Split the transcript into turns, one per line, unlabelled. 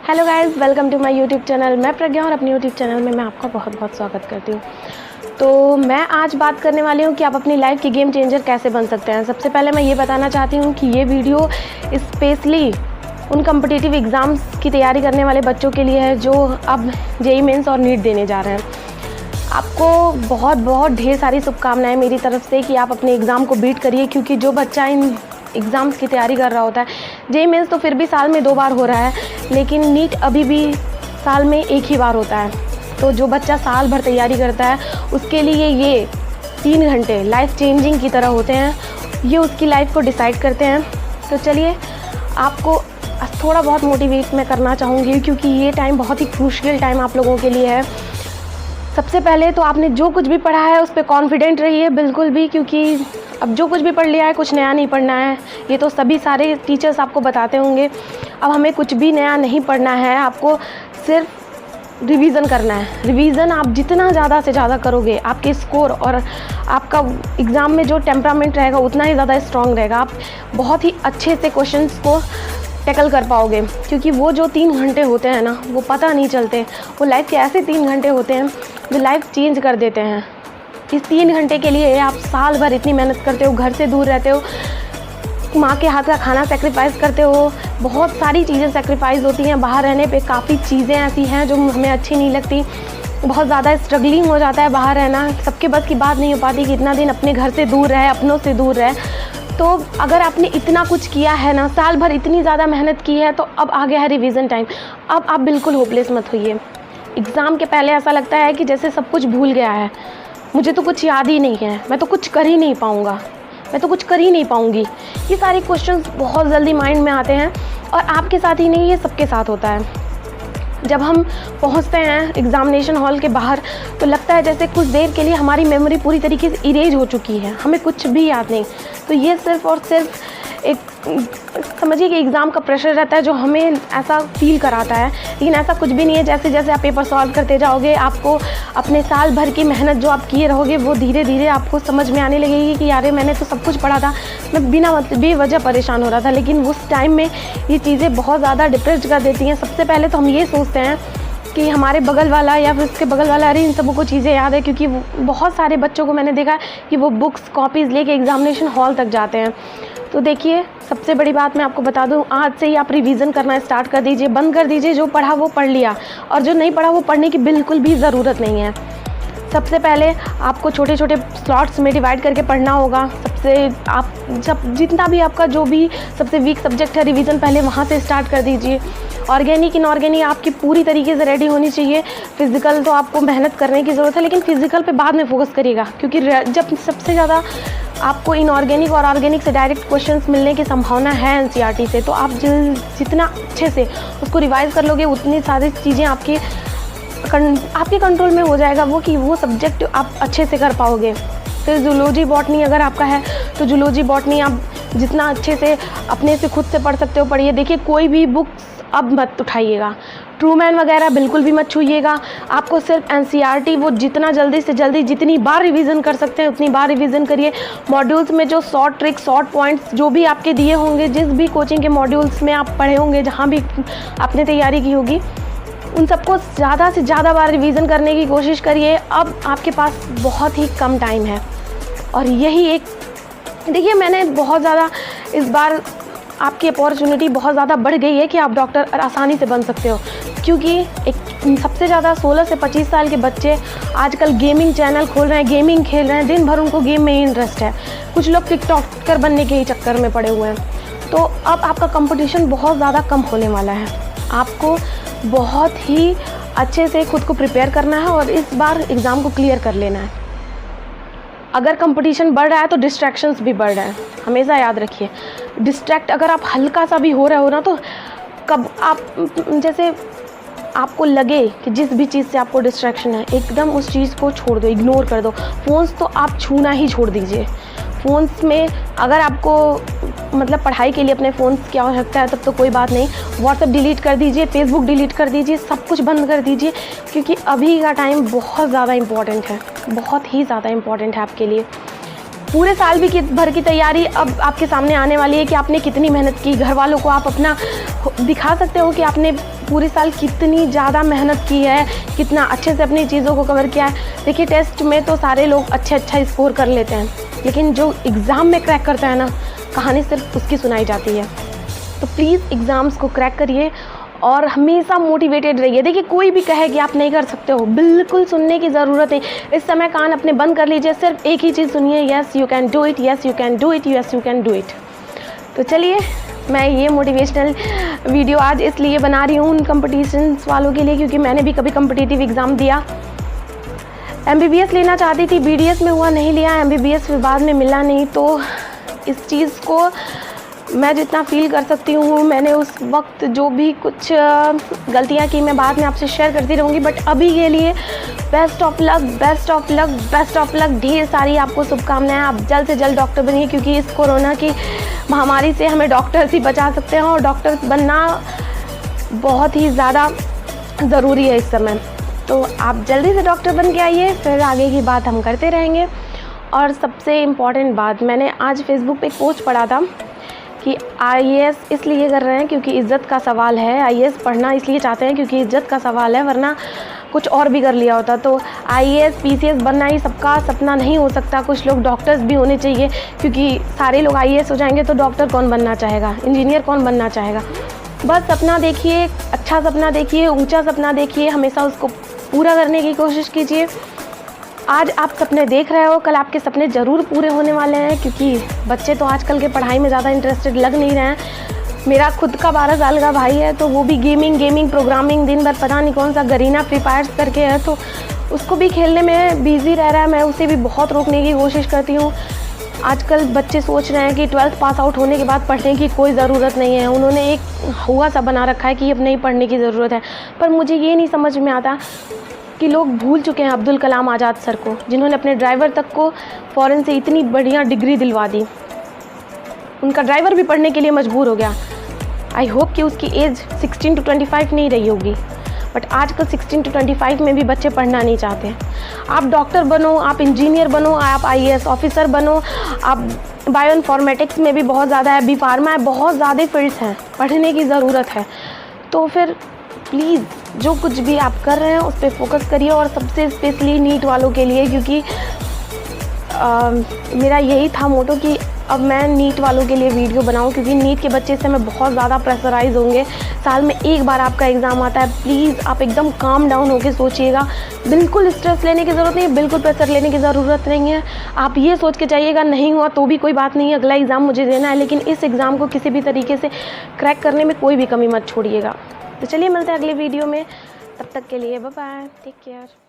Hello guys, welcome to my YouTube channel. मैं प्रज्ञा और अपने यूट्यूब चैनल में मैं आपका बहुत बहुत स्वागत करती हूँ। तो मैं आज बात करने वाली हूँ कि आप अपनी लाइफ की गेम चेंजर कैसे बन सकते हैं। सबसे पहले मैं ये बताना चाहती हूँ कि ये वीडियो स्पेशली उन कॉम्पिटिटिव एग्ज़ाम्स की तैयारी करने वाले बच्चों के लिए है जो अब जेईई मेंस और नीट देने जा रहे हैं। आपको बहुत बहुत ढेर सारी शुभकामनाएँ मेरी तरफ से कि आप अपने एग्ज़ाम को बीट करिए, क्योंकि जो बच्चा इन एग्ज़ाम्स की तैयारी कर रहा होता है, जेईई मेंस तो फिर भी साल में 2 बार हो रहा है, लेकिन नीट अभी भी साल में 1 ही बार होता है। तो जो बच्चा साल भर तैयारी करता है उसके लिए ये 3 घंटे लाइफ चेंजिंग की तरह होते हैं। ये उसकी लाइफ को डिसाइड करते हैं। तो चलिए, आपको थोड़ा बहुत मोटिवेट मैं करना चाहूँगी, क्योंकि ये टाइम बहुत ही क्रूशियल टाइम आप लोगों के लिए है। सबसे पहले तो आपने जो कुछ भी पढ़ा है उस पर कॉन्फिडेंट रहिए बिल्कुल भी, क्योंकि अब जो कुछ भी पढ़ लिया है कुछ नया नहीं पढ़ना है। ये तो सभी सारे टीचर्स आपको बताते होंगे। अब हमें कुछ भी नया नहीं पढ़ना है, आपको सिर्फ रिवीजन करना है। रिवीजन आप जितना ज़्यादा से ज़्यादा करोगे, आपके स्कोर और आपका एग्ज़ाम में जो टेम्परामेंट रहेगा उतना ही ज़्यादा स्ट्रॉन्ग रहेगा। आप बहुत ही अच्छे से क्वेश्चंस को टैकल कर पाओगे, क्योंकि वो जो 3 घंटे होते हैं ना, वो पता नहीं चलते। वो लाइफ के ऐसे 3 घंटे होते हैं जो लाइफ चेंज कर देते हैं। इस 3 घंटे के लिए आप साल भर इतनी मेहनत करते हो, घर से दूर रहते हो, माँ के हाथ का खाना सेक्रीफाइस करते हो, बहुत सारी चीज़ें सेक्रीफाइस होती हैं। बाहर रहने पे काफ़ी चीज़ें ऐसी हैं जो हमें अच्छी नहीं लगती। बहुत ज़्यादा स्ट्रगलिंग हो जाता है बाहर रहना। सबके बस की बात नहीं हो पाती कि इतना दिन अपने घर से दूर रहे, अपनों से दूर रहे। तो अगर आपने इतना कुछ किया है ना, साल भर इतनी ज़्यादा मेहनत की है, तो अब आ गया है रिवीजन टाइम। अब आप बिल्कुल होपलेस मत होइए। एग्ज़ाम के पहले ऐसा लगता है कि जैसे सब कुछ भूल गया है, मुझे तो कुछ याद ही नहीं है, मैं तो कुछ कर ही नहीं पाऊँगा, मैं तो कुछ कर ही नहीं पाऊँगी। ये सारे क्वेश्चंस बहुत जल्दी माइंड में आते हैं, और आपके साथ ही नहीं, ये सबके साथ होता है। जब हम पहुंचते हैं एग्ज़ामिनेशन हॉल के बाहर तो लगता है जैसे कुछ देर के लिए हमारी मेमोरी पूरी तरीके से इरेज हो चुकी है, हमें कुछ भी याद नहीं। तो ये सिर्फ और सिर्फ एक समझिए कि एग्ज़ाम का प्रेशर रहता है जो हमें ऐसा फील कराता है, लेकिन ऐसा कुछ भी नहीं है। जैसे जैसे आप पेपर सॉल्व करते जाओगे, आपको अपने साल भर की मेहनत जो आप किए रहोगे वो धीरे धीरे आपको समझ में आने लगेगी कि यार मैंने तो सब कुछ पढ़ा था, मैं बिना बेवजह परेशान हो रहा था। लेकिन उस टाइम में ये चीज़ें बहुत ज़्यादा डिप्रेस्ड कर देती हैं। सबसे पहले तो हम ये सोचते हैं कि हमारे बगल वाला या फिर उसके बगल वाला, अरे इन सबों को चीज़ें याद है, क्योंकि बहुत सारे बच्चों को मैंने देखा कि वो बुक्स कॉपीज़ लेके एग्ज़ामिनेशन हॉल तक जाते हैं। तो देखिए, सबसे बड़ी बात मैं आपको बता दूं, आज से ही आप रिवीजन करना स्टार्ट कर दीजिए, बंद कर दीजिए। जो पढ़ा वो पढ़ लिया, और जो नहीं पढ़ा वो पढ़ने की बिल्कुल भी ज़रूरत नहीं है। सबसे पहले आपको छोटे छोटे स्लॉट्स में डिवाइड करके पढ़ना होगा। जितना भी आपका जो भी सबसे वीक सब्जेक्ट है, रिवीजन पहले वहाँ से स्टार्ट कर दीजिए। ऑर्गेनिक इनऑर्गेनिक आपकी पूरी तरीके से रेडी होनी चाहिए। फिज़िकल तो आपको मेहनत करने की ज़रूरत है, लेकिन फ़िज़िकल पे बाद में फोकस करिएगा, क्योंकि जब सबसे ज़्यादा आपको इनऑर्गेनिक और ऑर्गेनिक से डायरेक्ट क्वेश्चंस मिलने की संभावना है एनसीईआरटी से, तो आप जितना अच्छे से उसको रिवाइज़ कर लोगे, उतनी सारी चीज़ें आपके कंट्रोल में हो जाएगा वो सब्जेक्ट आप अच्छे से कर पाओगे। फिर जूलॉजी बॉटनी अगर आपका है तो जूलॉजी बॉटनी आप जितना अच्छे से अपने से खुद से पढ़ सकते हो पढ़िए। देखिए, कोई भी बुक्स अब मत उठाइएगा, ट्रूमैन वगैरह बिल्कुल भी मत छूइएगा। आपको सिर्फ एनसीईआरटी वो जितना जल्दी से जल्दी जितनी बार रिवीजन कर सकते हैं उतनी बार रिवीजन करिए। मॉड्यूल्स में जो शॉर्ट ट्रिक शॉर्ट पॉइंट्स जो भी आपके दिए होंगे, जिस भी कोचिंग के मॉड्यूल्स में आप पढ़े होंगे, जहाँ भी आपने तैयारी की होगी, उन सबको ज़्यादा से ज़्यादा बार रिवीजन करने की कोशिश करिए। अब आपके पास बहुत ही कम टाइम है, और यही एक देखिए, मैंने बहुत ज़्यादा इस बार आपकी अपॉर्चुनिटी बहुत ज़्यादा बढ़ गई है कि आप डॉक्टर आसानी से बन सकते हो, क्योंकि एक सबसे ज़्यादा 16 से 25 साल के बच्चे आजकल गेमिंग चैनल खोल रहे हैं, गेमिंग खेल रहे हैं, दिन भर उनको गेम में ही इंटरेस्ट है। कुछ लोग टिकटॉकर बनने के ही चक्कर में पड़े हुए हैं। तो अब आपका कंपटीशन बहुत ज़्यादा कम होने वाला है। आपको बहुत ही अच्छे से खुद को प्रिपेयर करना है और इस बार एग्ज़ाम को क्लियर कर लेना है। अगर कंपटीशन बढ़ रहा है तो डिस्ट्रैक्शंस भी बढ़ रहे हैं, हमेशा याद रखिए। डिस्ट्रैक्ट अगर आप हल्का सा भी हो रहे हो ना, तो कब आप जैसे आपको लगे कि जिस भी चीज़ से आपको डिस्ट्रैक्शन है, एकदम उस चीज़ को छोड़ दो, इग्नोर कर दो। फ़ोन्स तो आप छूना ही छोड़ दीजिए। फ़ोन्स में अगर आपको मतलब पढ़ाई के लिए अपने फ़ोन्स की आवश्यकता है तब तो कोई बात नहीं, व्हाट्सएप डिलीट कर दीजिए, फेसबुक डिलीट कर दीजिए, सब कुछ बंद कर दीजिए, क्योंकि अभी का टाइम बहुत ज़्यादा इम्पॉर्टेंट है, बहुत ही ज़्यादा इम्पॉर्टेंट है आपके लिए। पूरे साल भी भर की तैयारी अब आपके सामने आने वाली है कि आपने कितनी मेहनत की। घर वालों को आप अपना दिखा सकते हो कि आपने पूरे साल कितनी ज़्यादा मेहनत की है, कितना अच्छे से अपनी चीज़ों को कवर किया है। देखिए टेस्ट में तो सारे लोग अच्छा स्कोर कर लेते हैं, लेकिन जो एग्ज़ाम में क्रैक करता है ना, कहानी सिर्फ उसकी सुनाई जाती है। तो प्लीज़ एग्ज़ाम्स को क्रैक करिए और हमेशा मोटिवेटेड रहिए। देखिए कोई भी कहे कि आप नहीं कर सकते हो, बिल्कुल सुनने की ज़रूरत नहीं। इस समय कान अपने बंद कर लीजिए, सिर्फ एक ही चीज़ सुनिए, yes you can do it, yes you can do it, yes you can do it. तो चलिए, मैं ये मोटिवेशनल वीडियो आज इसलिए बना रही हूँ उन कॉम्पिटिशन्स वालों के लिए, क्योंकि मैंने भी कभी कॉम्पिटिटिव एग्ज़ाम दिया। MBBS लेना चाहती थी, BDS में हुआ, नहीं लिया। MBBS फिर बाद में मिला नहीं। तो इस चीज़ को मैं जितना फ़ील कर सकती हूँ, मैंने उस वक्त जो भी कुछ गलतियाँ की, मैं बाद में आपसे शेयर करती रहूँगी। बट अभी के लिए best of luck, best of luck, best of luck. ढेर सारी आपको शुभकामनाएं। आप जल्द से जल्द डॉक्टर बनिए, क्योंकि इस कोरोना की महामारी से हमें डॉक्टर्स ही बचा सकते हैं और डॉक्टर्स बनना बहुत ही ज़्यादा ज़रूरी है इस समय। तो आप जल्दी से डॉक्टर बन के आइए, फिर आगे की बात हम करते रहेंगे। और सबसे इम्पॉर्टेंट बात, मैंने आज फेसबुक पे एक पोस्ट पढ़ा था कि IAS इसलिए कर रहे हैं क्योंकि इज़्ज़त का सवाल है। IAS पढ़ना इसलिए चाहते हैं क्योंकि इज़्ज़त का सवाल है, वरना कुछ और भी कर लिया होता। तो IAS PCS बनना ही सबका सपना नहीं हो सकता। कुछ लोग डॉक्टर्स भी होने चाहिए, क्योंकि सारे लोग IAS हो जाएंगे तो डॉक्टर कौन बनना चाहेगा, इंजीनियर कौन बनना चाहेगा। बस सपना देखिए, अच्छा सपना देखिए, ऊंचा सपना देखिए, हमेशा उसको पूरा करने की कोशिश कीजिए। आज आप सपने देख रहे हो, कल आपके सपने ज़रूर पूरे होने वाले हैं, क्योंकि बच्चे तो आजकल के पढ़ाई में ज़्यादा इंटरेस्टेड लग नहीं रहे हैं। मेरा खुद का 12 साल का भाई है, तो वो भी गेमिंग प्रोग्रामिंग, दिन भर पता नहीं कौन सा गरीना फ्री फायर करके है, तो उसको भी खेलने में बिज़ी रह रहा है। मैं उसे भी बहुत रोकने की कोशिश करती हूँ। आजकल बच्चे सोच रहे हैं कि 12th पास आउट होने के बाद पढ़ने की कोई ज़रूरत नहीं है। उन्होंने एक हुआ सा बना रखा है कि अब नहीं पढ़ने की ज़रूरत है। पर मुझे ये नहीं समझ में आता कि लोग भूल चुके हैं अब्दुल कलाम आज़ाद सर को, जिन्होंने अपने ड्राइवर तक को फ़ॉरेन से इतनी बढ़िया डिग्री दिलवा दी। उनका ड्राइवर भी पढ़ने के लिए मजबूर हो गया। आई होप कि उसकी एज 16 to 25 नहीं रही होगी, बट आजकल 16 to 25 में भी बच्चे पढ़ना नहीं चाहते। आप डॉक्टर बनो, आप इंजीनियर बनो, आप IAS ऑफिसर बनो, आप बायो इन्फॉर्मेटिक्स में भी बहुत ज़्यादा है, B फार्मा है, बहुत ज़्यादा फील्ड्स हैं, पढ़ने की ज़रूरत है। तो फिर प्लीज़ जो कुछ भी आप कर रहे हैं उस पर फोकस करिए, और सबसे स्पेशली नीट वालों के लिए, क्योंकि मेरा यही था मोटो कि अब मैं नीट वालों के लिए वीडियो बनाऊं, क्योंकि नीट के बच्चे से मैं बहुत ज़्यादा प्रेशराइज़ होंगे। साल में एक बार आपका एग्ज़ाम आता है। प्लीज़ आप एकदम काम डाउन होकर सोचिएगा। बिल्कुल स्ट्रेस लेने की ज़रूरत नहीं है, बिल्कुल प्रेशर लेने की ज़रूरत नहीं है। आप ये सोच के जाइएगा नहीं हुआ तो भी कोई बात नहीं है, अगला एग्ज़ाम मुझे देना है, लेकिन इस एग्ज़ाम को किसी भी तरीके से क्रैक करने में कोई भी कमी मत छोड़िएगा। तो चलिए मिलते हैं अगले वीडियो में, तब तक के लिए बाय बाय, टेक केयर।